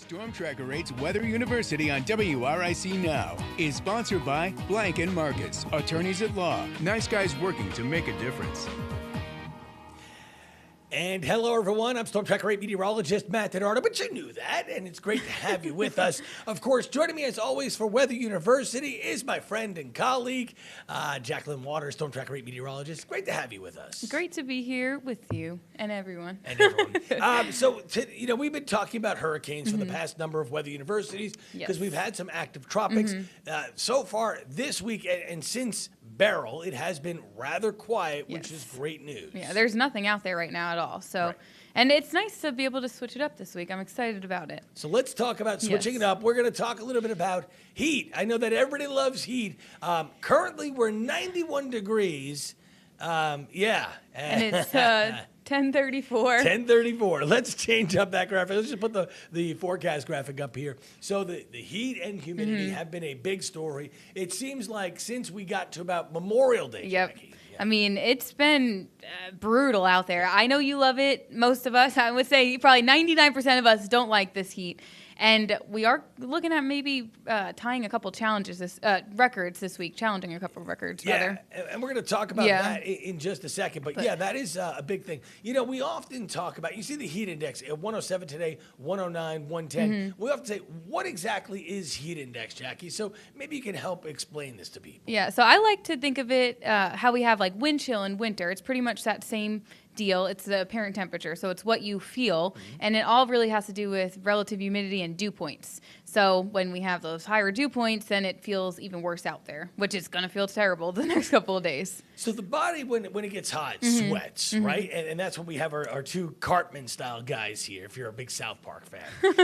Storm Tracker rates Weather University on WRIC Now is sponsored by Blank & Marcus, attorneys at law. Nice guys working to make a difference. And hello, everyone. I'm Storm Tracker 8 meteorologist Matt DiNardo, but you knew that, and it's great to have you with us. Of course, joining me as always for Weather University is my friend and colleague, Jacqueline Waters, Storm Tracker 8 meteorologist. Great to have you with us. Great to be here with you and everyone. We've been talking about hurricanes for the past number of weather universities because we've had some active tropics. So far this week and since Beryl, it has been rather quiet, which is great news. Yeah, there's nothing out there right now at all. So, and it's nice to be able to switch it up this week. I'm excited about it. So let's talk about switching it up. We're going to talk a little bit about heat. I know that everybody loves heat. Currently, we're 91 degrees. And it's 10:34. 10:34. Let's change up that graphic. Let's just put the forecast graphic up here. So the heat and humidity have been a big story. It seems like since we got to about Memorial Day, Jackie. I mean, it's been brutal out there. I know you love it. Most of us, I would say probably 99% of us don't like this heat. And we are looking at maybe tying a couple records this week, challenging a couple of records, rather. And we're going to talk about that in just a second. But that is a big thing. You know, we often talk about, you see the heat index at 107 today, 109, 110. We often say, what exactly is heat index, Jackie? So maybe you can help explain this to people. Yeah, so I like to think of it how we have like wind chill in winter. It's pretty much that same deal. It's the apparent temperature, so it's what you feel, and it all really has to do with relative humidity and dew points. So when we have those higher dew points, then it feels even worse out there, which is going to feel terrible the next couple of days. So the body, when it gets hot, sweats, right? And that's when we have our two Cartman-style guys here, if you're a big South Park fan.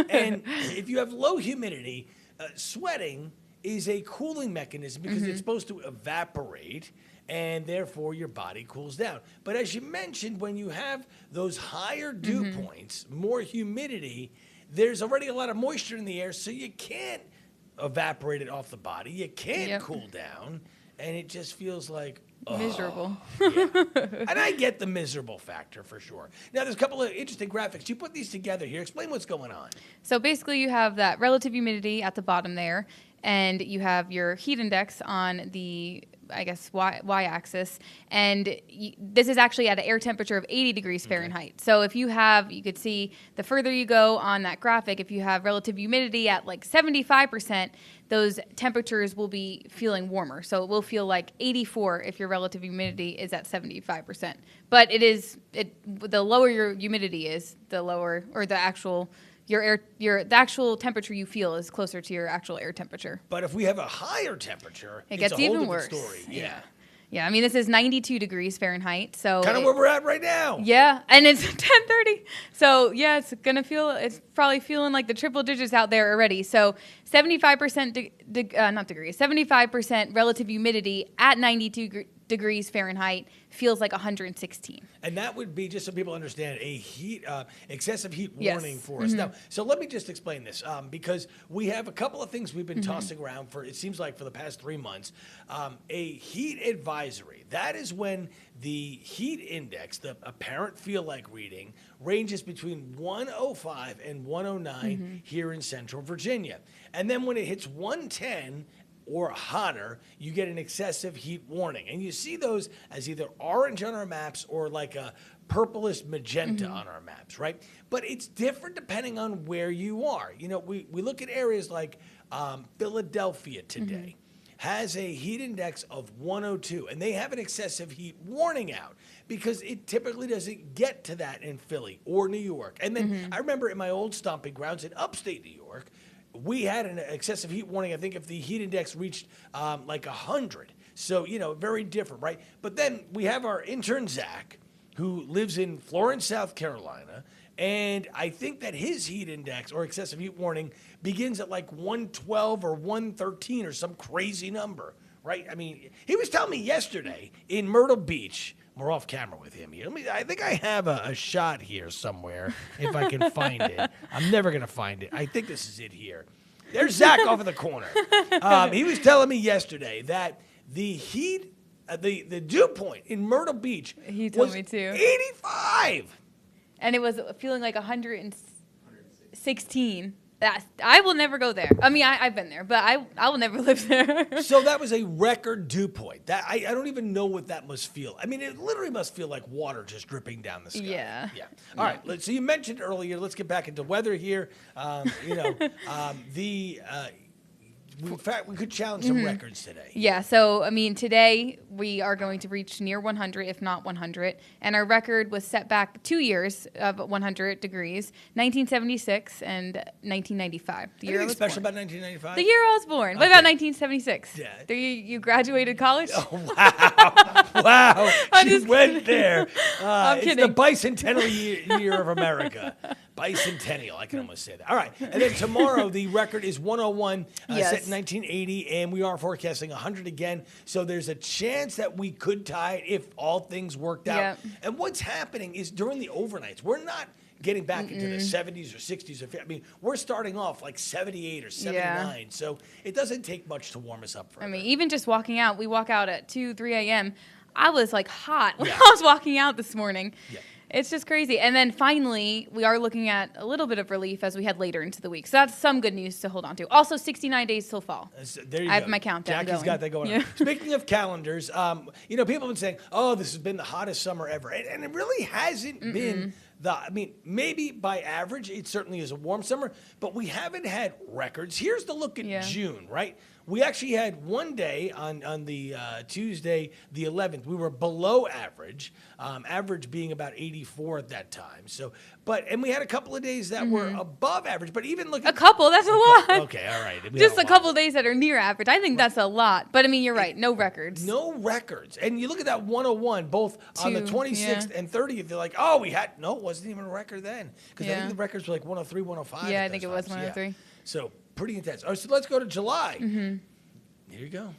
And if you have low humidity, sweating is a cooling mechanism because it's supposed to evaporate, and therefore your body cools down. But as you mentioned, when you have those higher dew points, more humidity, there's already a lot of moisture in the air, so you can't evaporate it off the body. You can't cool down, and it just feels like miserable. And I get the miserable factor for sure. Now, there's a couple of interesting graphics. You put these together here. Explain what's going on. So basically, you have that relative humidity at the bottom there, and you have your heat index on the y-axis, and this is actually at an air temperature of 80 degrees Fahrenheit. So if you could see the further you go on that graphic, if you have relative humidity at like 75%, those temperatures will be feeling warmer. So it will feel like 84 if your relative humidity is at 75%. But the lower your humidity is, the lower, or the actual the actual temperature you feel is closer to your actual air temperature. But if we have a higher temperature, it gets a whole even worse. Story. Yeah, I mean, this is 92 degrees Fahrenheit, so kind of where we're at right now. Yeah, and it's 10:30, so yeah, it's probably feeling like the triple digits out there already. So 75% 75% relative humidity at 92 degrees Fahrenheit feels like 116. And that would be, just so people understand, a excessive heat warning for us. Now, so let me just explain this, because we have a couple of things we've been tossing around for, it seems like for the past 3 months. A heat advisory, that is when the heat index, the apparent feel-like reading, ranges between 105 and 109 here in Central Virginia. And then when it hits 110 or hotter, you get an excessive heat warning. And you see those as either orange on our maps or like a purplish magenta on our maps, right? But it's different depending on where you are. You know, we look at areas like Philadelphia today. Has a heat index of 102, and they have an excessive heat warning out because it typically doesn't get to that in Philly or New York. And then I remember in my old stomping grounds in upstate New York, we had an excessive heat warning, I think, if the heat index reached like 100. So, very different, right? But then we have our intern, Zach, who lives in Florence, South Carolina, and I think that his heat index or excessive heat warning begins at like 112 or 113 or some crazy number, right? I mean, he was telling me yesterday in Myrtle Beach, we're off camera with him here. I think I have a shot here somewhere, if I can find it. I'm never going to find it. I think this is it here. There's Zach off in the corner. He was telling me yesterday that the heat, the dew point in Myrtle Beach he told was me too. 85. And it was feeling like 116 I will never go there. I mean, I've been there, but I will never live there. So that was a record dew point. That I don't even know what that must feel. I mean, it literally must feel like water just dripping down the sky. Yeah. Yeah. All right. So you mentioned earlier. Let's get back into weather here. In fact, we could challenge some records today. Yeah, so, I mean, today we are going to reach near 100, if not 100. And our record was set back 2 years of 100 degrees, 1976 and 1995. The year I Anything was special born. about 1995? The year I was born. What about 1976? Yeah. You graduated college? Oh, wow. Wow. She went there. I'm it's kidding. the bicentennial year of America. Bicentennial. I can almost say that. All right. And then tomorrow, the record is 101, Yes. set in 1980, and we are forecasting 100 again. So there's a chance that we could tie it if all things worked out. Yep. And what's happening is during the overnights, we're not getting back into the 70s or 60s. I mean, we're starting off like 78 or 79. Yeah. So it doesn't take much to warm us up for I mean, even just walking out, we walk out at 2, 3 a.m. I was like hot when Yeah. I was walking out this morning. Yeah. It's just crazy. And then finally, we are looking at a little bit of relief as we head later into the week. So that's some good news to hold on to. Also, 69 days till fall. There you I go. have my countdown Jackie's going. got that going Yeah. on. Speaking of calendars, people have been saying, "Oh, this has been the hottest summer ever," and it really hasn't been. I mean, maybe by average, it certainly is a warm summer, but we haven't had records. Here's the look at June, right? We actually had one day on the Tuesday, the 11th. We were below average, average being about 84 at that time. So, and we had a couple of days that were above average. But even looking A couple, that's a lot. Okay, all right. We Just had a couple days that are near average. I think that's a lot. But I mean, you're right. No records. No records. And you look at that 101, both on the 26th and 30th, they're like, oh, it wasn't even a record then. Because I think the records were like 103, 105. Yeah, at I think those it was times. 103. Yeah. So pretty intense. All right, so let's go to July. Here you go.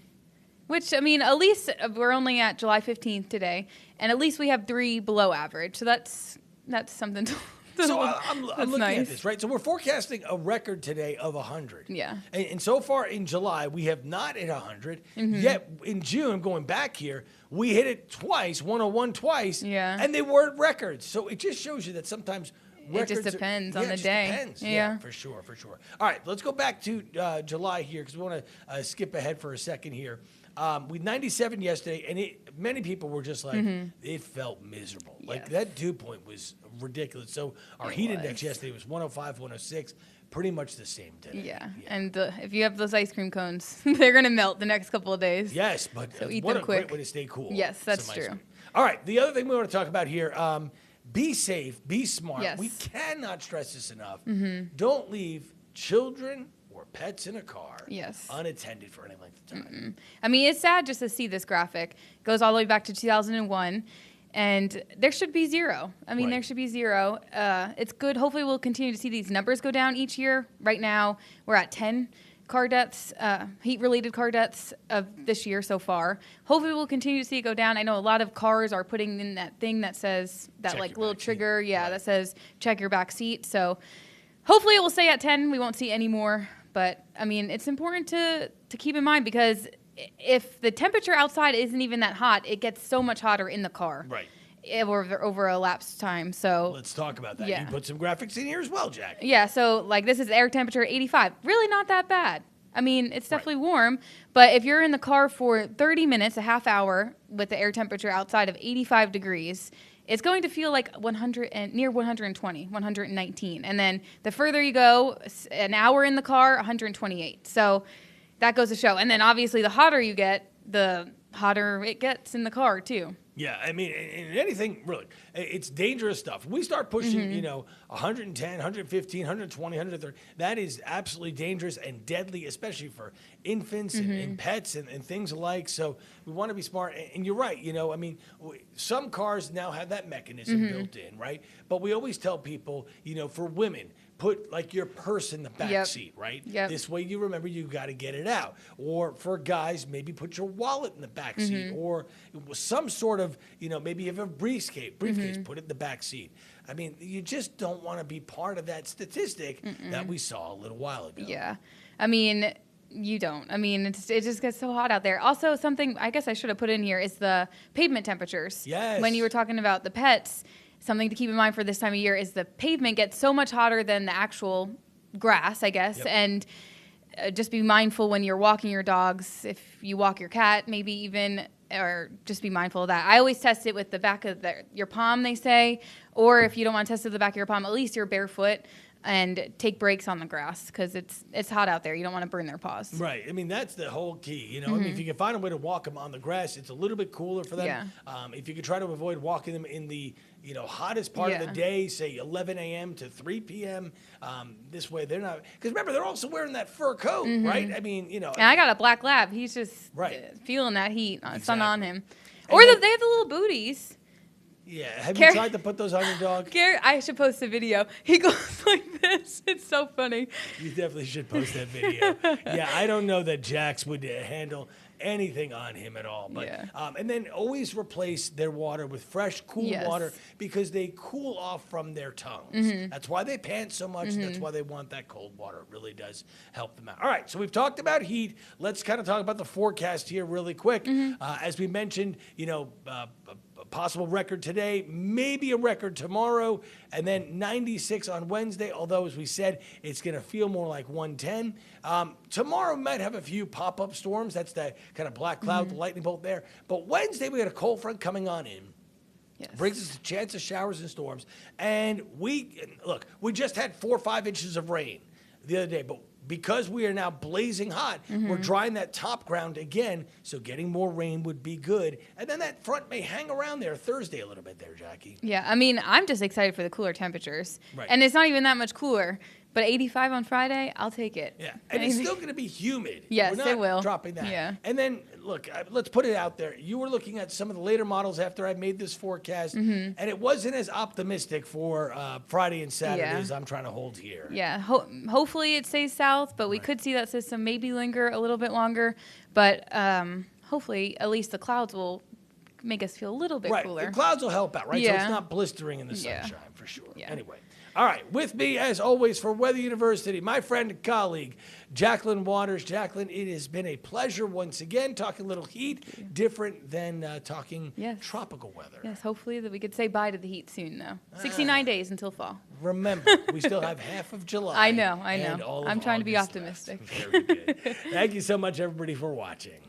Which, I mean, at least we're only at July 15th today. And at least we have 3 below average. So that's something to So I'm looking nice. at this, right? So we're forecasting a record today of 100. Yeah. And so far in July, we have not hit 100. Yet in June, going back here, we hit it twice, 101 twice. Yeah. And they weren't records. So it just shows you that sometimes records just depends on it the just day. Depends. Yeah. For sure. All right, let's go back to July here because we want to skip ahead for a second here. We 97 yesterday, and many people were just like, it felt miserable. Like Yes. that dew point was ridiculous. So our heat index yesterday was 105, 106, pretty much the same today. Yeah. And if you have those ice cream cones, they're going to melt the next couple of days. Yes, but So eat what them a quick. great way to stay cool. Yes, that's Some ice true. cream. All right, the other thing we want to talk about here, be safe, be smart. Yes. We cannot stress this enough. Don't leave children or pets in a car Yes. unattended for any length of time. I mean, it's sad just to see this graphic. It goes all the way back to 2001, and there should be 0. I mean, Right. there should be 0. It's good. Hopefully, we'll continue to see these numbers go down each year. Right now, we're at 10 car deaths, heat-related car deaths of this year so far. Hopefully, we'll continue to see it go down. I know a lot of cars are putting in that thing that says, that Check like your little back seat. trigger, Right. that says check your back seat. So hopefully it will stay at 10. We won't see any more. But, I mean, it's important to keep in mind because if the temperature outside isn't even that hot, it gets so much hotter in the car. Right. Over a lapsed time. So Let's talk about that. Yeah. You put some graphics in here as well, Jack. yeah, so like this is air temperature 85. Really not that bad. I mean, it's definitely warm, but if you're in the car for 30 minutes, a half hour with the air temperature outside of 85 degrees, it's going to feel like 100 and near 120, 119. And then the further you go, an hour in the car, 128. So that goes to show. And then obviously the hotter you get, the hotter it gets in the car too. Yeah, I mean, in anything, really, it's dangerous stuff. We start pushing, 110, 115, 120, 130. That is absolutely dangerous and deadly, especially for infants and pets and things alike. So we want to be smart. And you're right, I mean, some cars now have that mechanism built in, right? But we always tell people, for women, put like your purse in the back seat, right? Yep. This way you remember you got to get it out. Or for guys, maybe put your wallet in the back seat or some sort of, maybe you have a briefcase, put it in the back seat. I mean, you just don't want to be part of that statistic that we saw a little while ago. Yeah. I mean, you don't. I mean, it just gets so hot out there. Also, something I guess I should have put in here is the pavement temperatures. Yes. When you were talking about the pets, something to keep in mind for this time of year is the pavement gets so much hotter than the actual grass, I guess, Yep. and just be mindful when you're walking your dogs. If you walk your cat, maybe even, or just be mindful of that. I always test it with the back of your palm, they say, or if you don't want to test it with the back of your palm, at least you're barefoot. And take breaks on the grass because it's hot out there. You don't want to burn their paws. Right. I mean, that's the whole key. You know, I mean, if you can find a way to walk them on the grass, it's a little bit cooler for them. Yeah. If you could try to avoid walking them in the, hottest part of the day, say 11 a.m. to 3 p.m., this way they're not, because remember, they're also wearing that fur coat, right? I mean, And I got a black lab. He's just feeling that heat, sun on him. Or they have the little booties. Yeah. Have you tried to put those on your dog? Gary, I should post a video. He goes like this. It's so funny. You definitely should post that video. Yeah, I don't know that Jax would handle anything on him at all. But and then always replace their water with fresh, cool water because they cool off from their tongues. That's why they pant so much. And that's why they want that cold water. It really does help them out. All right, so we've talked about heat. Let's kind of talk about the forecast here really quick. As we mentioned, a possible record today, maybe a record tomorrow, and then 96 on Wednesday, although, as we said, it's going to feel more like 110. Tomorrow might have a few pop-up storms. That's the kind of black cloud, the lightning bolt there. But Wednesday, we got a cold front coming on in. Yes. Brings us a chance of showers and storms. And we just had 4 or 5 inches of rain the other day, but because we are now blazing hot, we're drying that top ground again, so getting more rain would be good. And then that front may hang around there Thursday a little bit there, Jackie. Yeah, I mean, I'm just excited for the cooler temperatures. Right. And it's not even that much cooler. But 85 on Friday, I'll take it. Yeah, and it's still going to be humid. Yes, We're not it will. dropping that. Yeah. And then, look, let's put it out there. You were looking at some of the later models after I made this forecast, and it wasn't as optimistic for Friday and Saturday as I'm trying to hold here. Yeah, hopefully it stays south, but we could see that system maybe linger a little bit longer. But hopefully at least the clouds will make us feel a little bit cooler. The clouds will help out, right? Yeah. So it's not blistering in the sunshine for sure. Yeah. Anyway. All right, with me, as always, for Weather University, my friend and colleague, Jacqueline Waters. Jacqueline, it has been a pleasure once again talking a little heat, different than talking tropical weather. Yes, hopefully that we could say bye to the heat soon, though. 69 days until fall. Remember, we still have half of July. I know. And all of I'm trying to be August optimistic. left. Very good. Thank you so much, everybody, for watching.